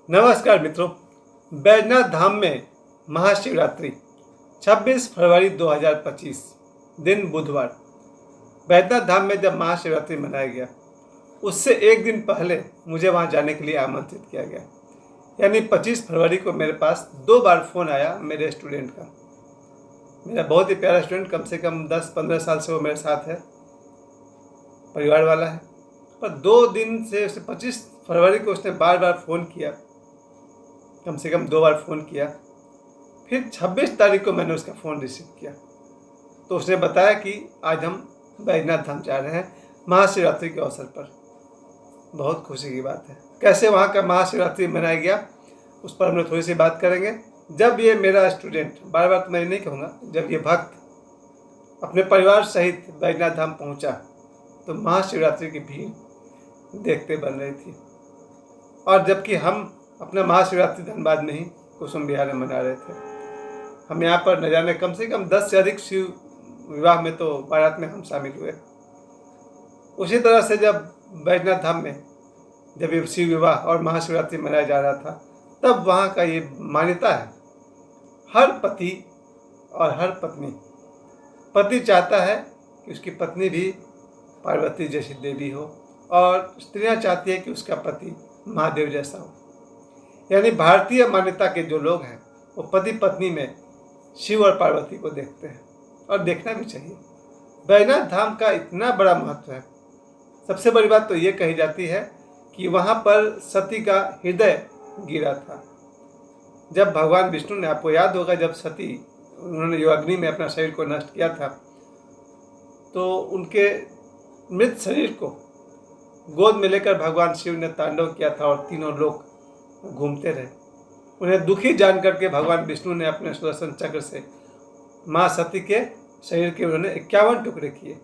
नमस्कार मित्रों। बैजनाथ धाम में महाशिवरात्रि 26 फरवरी 2025 दिन बुधवार। बैजनाथ धाम में जब महाशिवरात्रि मनाया गया उससे एक दिन पहले मुझे वहां जाने के लिए आमंत्रित किया गया। यानी 25 फरवरी को मेरे पास 2 बार फ़ोन आया मेरे स्टूडेंट का। मेरा बहुत ही प्यारा स्टूडेंट, कम से कम 10-15 साल से वो मेरे साथ है, परिवार वाला है। पर 2 दिन से उसे 25 फरवरी को उसने बार बार फ़ोन किया, कम से कम 2 बार फ़ोन किया। फिर 26 तारीख को मैंने उसका फ़ोन रिसीव किया तो उसने बताया कि आज हम बैजनाथ धाम जा रहे हैं महाशिवरात्रि के अवसर पर। बहुत खुशी की बात है। कैसे वहाँ का महाशिवरात्रि मनाया गया उस पर हम लोग थोड़ी सी बात करेंगे। जब ये मेरा स्टूडेंट, बार बार तो मैं नहीं कहूँगा, जब ये भक्त अपने परिवार सहित बैजनाथ धाम पहुँचा तो महाशिवरात्रि की भीड़ देखते बन रही थी। और जबकि हम अपना महाशिवरात्रि धनबाद में ही कुसुम विहार में मना रहे थे। हम यहाँ पर न जाने कम से कम 10 से अधिक शिव विवाह में तो बारात में हम शामिल हुए। उसी तरह से जब बैजनाथ धाम में जब ये शिव विवाह और महाशिवरात्रि मनाया जा रहा था तब वहाँ का ये मान्यता है, हर पति और हर पति चाहता है कि उसकी पत्नी भी पार्वती जैसी देवी हो और स्त्रियाँ चाहती है कि उसका पति महादेव जैसा हो। यानी भारतीय मान्यता के जो लोग हैं वो पति पत्नी में शिव और पार्वती को देखते हैं और देखना भी चाहिए। बैजनाथ धाम का इतना बड़ा महत्व है। सबसे बड़ी बात तो ये कही जाती है कि वहाँ पर सती का हृदय गिरा था। जब भगवान विष्णु ने, आपको याद होगा, जब सती उन्होंने जो अग्नि में अपना शरीर को नष्ट किया था तो उनके मृत शरीर को गोद में लेकर भगवान शिव ने तांडव किया था और तीनों लोग घूमते रहे। उन्हें दुखी जान करके भगवान विष्णु ने अपने सुदर्शन चक्र से माँ सती के शरीर के उन्होंने 51 टुकड़े किए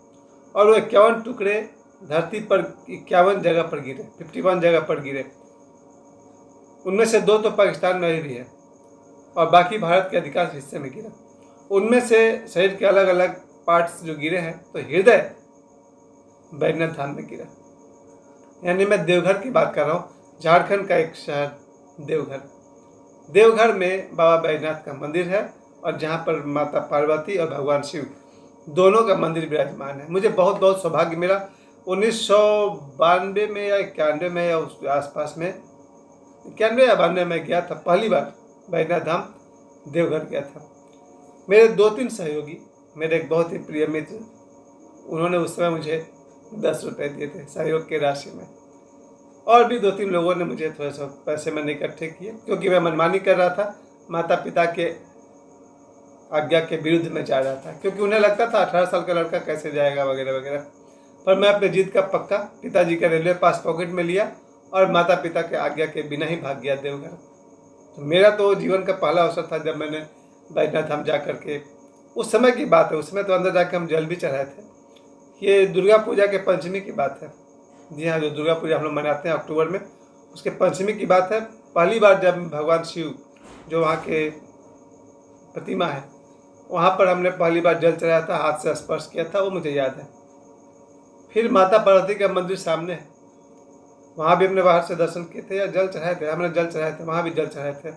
और वो 51 टुकड़े धरती पर 51 जगह पर गिरे, 51 जगह पर गिरे। उनमें से 2 तो पाकिस्तान में भी है और बाकी भारत के अधिकांश हिस्से में गिरा। उनमें से शरीर के अलग अलग पार्ट्स जो गिरे हैं तो हृदय बैजनाथ धाम में गिरा। यानी मैं देवघर की बात कर रहा हूँ, झारखंड का एक शहर देवघर में बाबा बैजनाथ का मंदिर है और जहाँ पर माता पार्वती और भगवान शिव दोनों का मंदिर विराजमान है। मुझे बहुत बहुत सौभाग्य मिला 1992 में या 91 में या उस आसपास में, 91 या 92 में गया था, पहली बार बैजनाथ धाम देवघर गया था। मेरे 2-3 सहयोगी, मेरे एक बहुत ही प्रिय मित्र, उन्होंने उस समय मुझे 10 रुपये दिए थे सहयोग के राशि में, और भी 2-3 लोगों ने मुझे थोड़ा सा पैसे मैंने इकट्ठे किए क्योंकि मैं मनमानी कर रहा था, माता पिता के आज्ञा के विरुद्ध में जा रहा था, क्योंकि उन्हें लगता था 18 साल का लड़का कैसे जाएगा वगैरह वगैरह। पर मैं अपने जिद का पक्का पिताजी का रेलवे पास पॉकेट में लिया और माता पिता के आज्ञा के बिना ही भाग गया देवघर। तो मेरा तो जीवन का पहला अवसर था जब मैंने बैजनाथ धाम जा करके, उस समय की बात है, उसमें तो अंदर जाकर हम जल भी चढ़ाए थे। ये दुर्गा पूजा के पंचमी की बात है। जी हाँ, जो दुर्गा पूजा हम लोग मनाते हैं अक्टूबर में, उसके पंचमी की बात है। पहली बार जब भगवान शिव जो वहाँ के प्रतिमा है वहाँ पर हमने पहली बार जल चढ़ाया था, हाथ से स्पर्श किया था, वो मुझे याद है। फिर माता पार्वती का मंदिर सामने है, वहाँ भी हमने बाहर से दर्शन किए थे या जल चढ़ाए थे, हमने जल चढ़ाए थे, वहाँ भी जल चढ़ाए थे।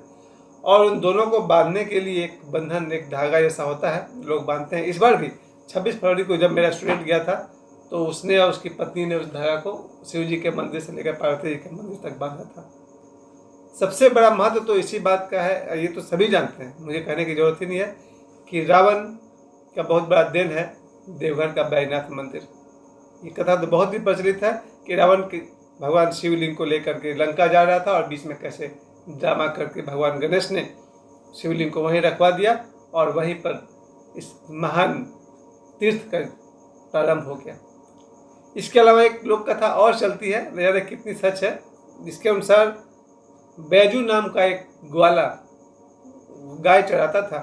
और उन दोनों को बांधने के लिए एक बंधन, एक धागा जैसा होता है, लोग बांधते हैं। इस बार भी 26 फरवरी को जब मेरा स्टूडेंट गया था तो उसने और उसकी पत्नी ने उस धागा को शिव जी के मंदिर से लेकर पार्वती जी के मंदिर तक बांधा था। सबसे बड़ा महत्व तो इसी बात का है, ये तो सभी जानते हैं, मुझे कहने की जरूरत ही नहीं है, कि रावण का बहुत बड़ा देन है देवघर का बैजनाथ मंदिर। ये कथा तो बहुत ही प्रचलित है कि रावण के भगवान शिवलिंग को लेकर के लंका जा रहा था और बीच में कैसे ड्रामा करके भगवान गणेश ने शिवलिंग को वहीं रखवा दिया और वहीं पर इस महान तीर्थ का प्रारंभ हो गया। इसके अलावा एक लोक कथा और चलती है, न जाने कितनी सच है, जिसके अनुसार बैजू नाम का एक ग्वाला गाय चराता था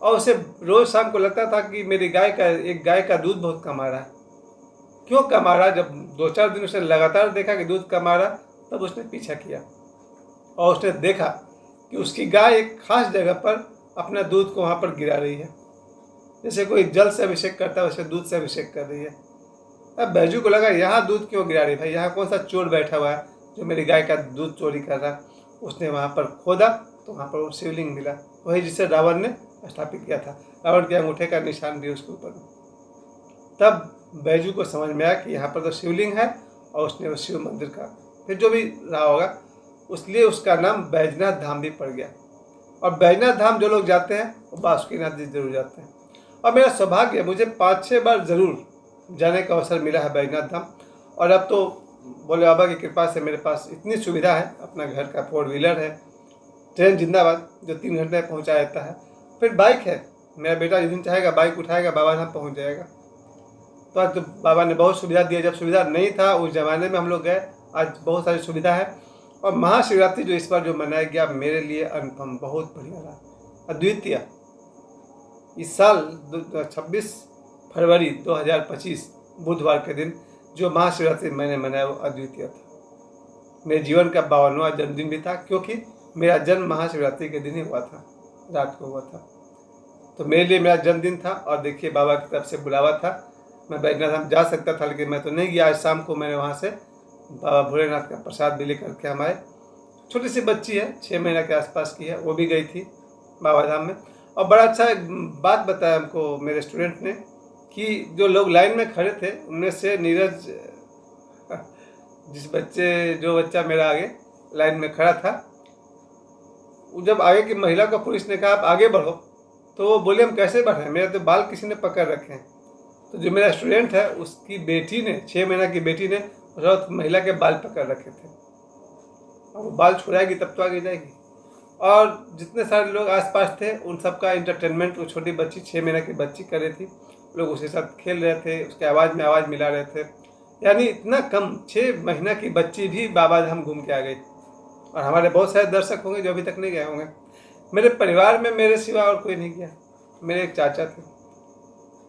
और उसे रोज शाम को लगता था कि मेरी एक गाय का दूध बहुत कम आ रहा है। क्यों कम आ रहा? जब 2-4 दिन उसने लगातार देखा कि दूध कम आ रहा, तब उसने पीछा किया और उसने देखा कि उसकी गाय एक खास जगह पर अपना दूध को वहाँ पर गिरा रही है, जैसे कोई जल से अभिषेक करता है वैसे दूध से अभिषेक कर रही है। अब बैजू को लगा यहाँ दूध क्यों गिरा रही भाई, यहाँ कौन सा चोर बैठा हुआ है जो मेरी गाय का दूध चोरी कर रहा है। उसने वहाँ पर खोदा तो वहाँ पर वो शिवलिंग मिला, वही जिसे रावण ने स्थापित किया था। रावण के अंगूठे का निशान भी उसके ऊपर। तब बैजू को समझ में आया कि यहाँ पर तो शिवलिंग है, और उसने उस शिव मंदिर का फिर जो भी रहा होगा उसलिए उसका नाम बैजनाथ धाम भी पड़ गया। और बैजनाथ धाम जो लोग जाते हैं वो बासुकीनाथ जी जरूर जाते हैं। और मेरा सौभाग्य है, मुझे 5-6 बार ज़रूर जाने का अवसर मिला है बैजनाथ धाम। और अब तो भोले बाबा की कृपा से मेरे पास इतनी सुविधा है, अपना घर का 4 व्हीलर है, ट्रेन जिंदाबाद जो 3 घंटे में पहुँचा देता है, फिर बाइक है, मेरा बेटा जिस दिन चाहेगा बाइक उठाएगा बाबा धाम पहुँच जाएगा। तो आज तो बाबा ने बहुत सुविधा दी है, जब सुविधा नहीं था उस ज़माने में हम लोग गए, आज बहुत सारी सुविधा है। और महाशिवरात्रि जो इस बार जो मनाया गया मेरे लिए अनुपम, बहुत बढ़िया रहा, अद्वितीय। इस साल 26 फरवरी 2025 बुधवार के दिन जो महाशिवरात्रि मैंने मनाया वो अद्वितीय था। मेरे जीवन का 52वां जन्मदिन भी था, क्योंकि मेरा जन्म महाशिवरात्रि के दिन ही हुआ था, रात को हुआ था। तो मेरे लिए मेरा जन्मदिन था। और देखिए बाबा की तरफ से बुलावा था, मैं बैजनाथ धाम जा सकता था लेकिन मैं तो नहीं गया। आज शाम को मैंने वहाँ से बाबा भोलेनाथ का प्रसाद भी लेकर के हम आए। छोटी सी बच्ची है, 6 महीने के आसपास की है, वो भी गई थी बाबा धाम में। और बड़ा अच्छा एक बात बताया हमको मेरे स्टूडेंट ने कि जो लोग लाइन में खड़े थे उनमें से नीरज, जो बच्चा मेरा आगे लाइन में खड़ा था, जब आगे की महिला को पुलिस ने कहा आप आगे बढ़ो, तो वो बोले हम कैसे बढ़ें, मेरे तो बाल किसी ने पकड़ रखे हैं। तो जो मेरा स्टूडेंट है उसकी बेटी ने, 6 महीना की बेटी ने उस महिला के बाल पकड़ रखे थे। और वो बाल छुड़ाएगी तब तो आगे जाएगी। और जितने सारे लोग आसपास थे उन सबका इंटरटेनमेंट वो छोटी बच्ची, 6 महीने की बच्ची कर रही थी। लोग उसके साथ खेल रहे थे, उसके आवाज़ में आवाज़ मिला रहे थे। यानी इतना कम, 6 महीना की बच्ची भी बाबा धाम घूम के आ गई। और हमारे बहुत सारे दर्शक होंगे जो अभी तक नहीं गए होंगे। मेरे परिवार में मेरे सिवा और कोई नहीं गया। मेरे एक चाचा थे,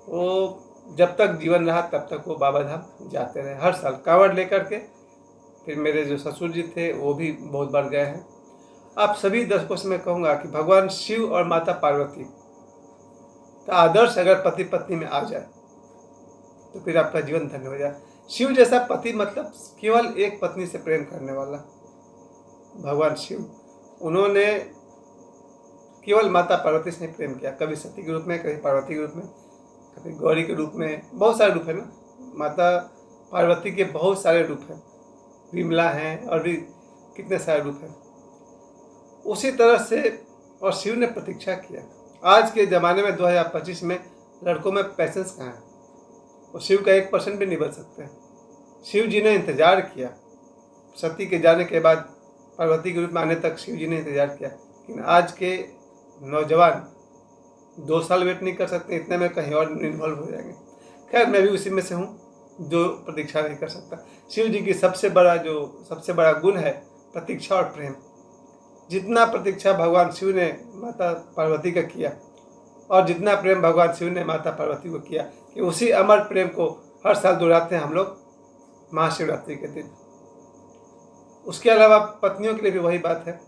वो जब तक जीवन रहा तब तक वो बाबा धाम जाते रहे, हर साल कांवड़ लेकर के। फिर मेरे जो ससुर जी थे वो भी बहुत बार गए हैं। आप सभी दर्शकों से मैं कहूँगा कि भगवान शिव और माता पार्वती का आदर्श अगर पति पत्नी में आ जाए तो फिर आपका जीवन धन्य हो जाए। शिव जैसा पति मतलब केवल एक पत्नी से प्रेम करने वाला भगवान शिव, उन्होंने केवल माता पार्वती से प्रेम किया। कभी सती के रूप में, कभी पार्वती के रूप में, कभी गौरी के रूप में। बहुत सारे रूप है ना, माता पार्वती के बहुत सारे रूप हैं, विमला हैं और भी कितने सारे रूप हैं। उसी तरह से और शिव ने प्रतीक्षा किया। आज के ज़माने में 2025 में लड़कों में पैसेंस कहाँ है, वो शिव का 1% भी नहीं बन सकते हैं। शिव जी ने इंतज़ार किया, सती के जाने के बाद पार्वती के रूप में आने तक शिव जी ने इंतज़ार किया। लेकिन आज के नौजवान 2 साल वेट नहीं कर सकते, इतने में कहीं और इन्वॉल्व हो जाएंगे। खैर मैं भी उसी में से हूँ जो प्रतीक्षा नहीं कर सकता। शिव जी की सबसे बड़ा गुण है प्रतीक्षा और प्रेम। जितना प्रतीक्षा भगवान शिव ने माता पार्वती का किया और जितना प्रेम भगवान शिव ने माता पार्वती को किया, कि उसी अमर प्रेम को हर साल दोहराते हैं हम लोग महाशिवरात्रि के दिन। उसके अलावा पत्नियों के लिए भी वही बात है,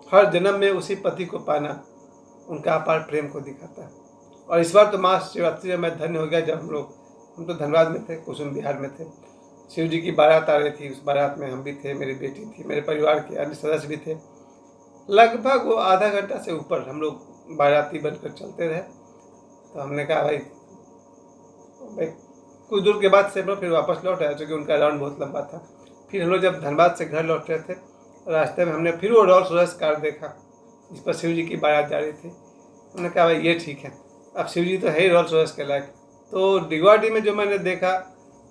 हर जन्म में उसी पति को पाना उनका अपार प्रेम को दिखाता है। और इस बार तो महाशिवरात्रि में मैं धन्य हो गया जब हम तो धनबाद में थे, कुसुम बिहार में थे। शिव जी की बारात आ रही थी, उस बारात में हम भी थे, मेरी बेटी थी, मेरे परिवार के अन्य सदस्य भी थे। लगभग वो आधा घंटा से ऊपर हम लोग बाराती बनकर चलते रहे। तो हमने कहा भाई कुछ दूर के बाद से हम लोग फिर वापस लौट आए, क्योंकि उनका राउंड बहुत लंबा था। फिर हम लोग जब धनबाद से घर लौट रहे थे, रास्ते में हमने फिर वो रोल्स रॉयस कार देखा जिस पर शिव जी की बारात जा रही थी। उन्होंने कहा भाई ये ठीक है, अब शिव जी तो है ही रोल्स रॉयस के लायक। तो डिगवाडी में जो मैंने देखा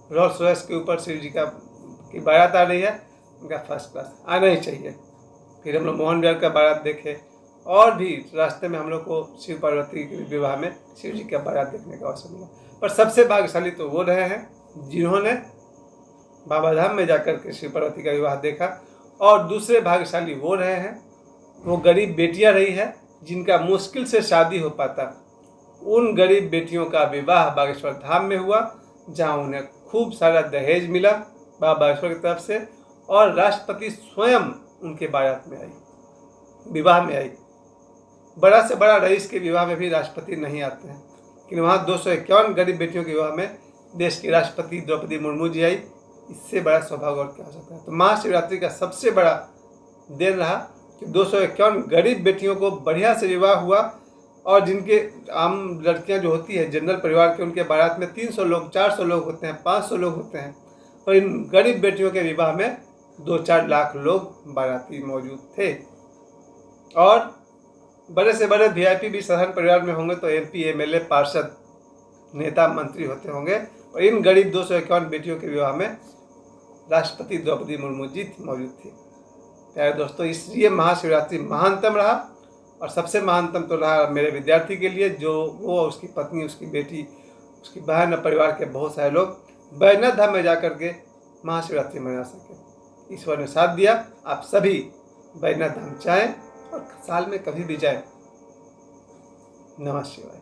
रोल्स रॉयस के ऊपर शिव जी की बारात आ रही है, उनका फर्स्ट क्लास, आना ही चाहिए। फिर हम लोग मोहन बिहार का बारात देखे, और भी रास्ते में हम लोग को शिव पार्वती के विवाह में शिव जी का बारात देखने का अवसर मिला। पर सबसे भाग्यशाली तो वो रहे हैं जिन्होंने बाबा धाम में जाकर के शिव पार्वती का विवाह देखा, और दूसरे भाग्यशाली वो रहे हैं वो गरीब बेटियां रही है जिनका मुश्किल से शादी हो पाता। उन गरीब बेटियों का विवाह बागेश्वर धाम में हुआ, जहां उन्हें खूब सारा दहेज मिला बाबा बागेश्वर की तरफ से, और राष्ट्रपति स्वयं उनके बारात में आई, विवाह में आई। बड़ा से बड़ा रईस के विवाह में भी राष्ट्रपति नहीं आते हैं, लेकिन वहाँ 251 गरीब बेटियों के विवाह में देश की राष्ट्रपति द्रौपदी मुर्मू जी आई। इससे बड़ा सौभाग्य और क्या हो सकता है। तो महाशिवरात्रि का सबसे बड़ा दिन रहा कि 251 गरीब बेटियों को बढ़िया से विवाह हुआ, और जिनके आम लड़कियां जो होती है जनरल परिवार के, उनके बारात में 300 लोग, 400 लोग होते हैं, 500 लोग होते हैं, और इन गरीब बेटियों के विवाह में 2-4 लाख लोग बाराती मौजूद थे। और बड़े से बड़े वीआईपी भी साधारण परिवार में होंगे तो एमपी, एमएलए, पार्षद, नेता, मंत्री होते होंगे, और इन गरीब 251 बेटियों के विवाह में राष्ट्रपति द्रौपदी मुर्मू जी मौजूद थी। प्यारे दोस्तों, इसलिए महाशिवरात्रि महानतम रहा, और सबसे महानतम तो रहा मेरे विद्यार्थी के लिए, जो वो, उसकी पत्नी, उसकी बेटी, उसकी बहन और परिवार के बहुत सारे लोग बैजनाथ धाम में जाकर के महाशिवरात्रि मना सके। ईश्वर ने साथ दिया। आप सभी बैजनाथ धाम जाएं और साल में कभी भी जाएं। नमः शिवाय।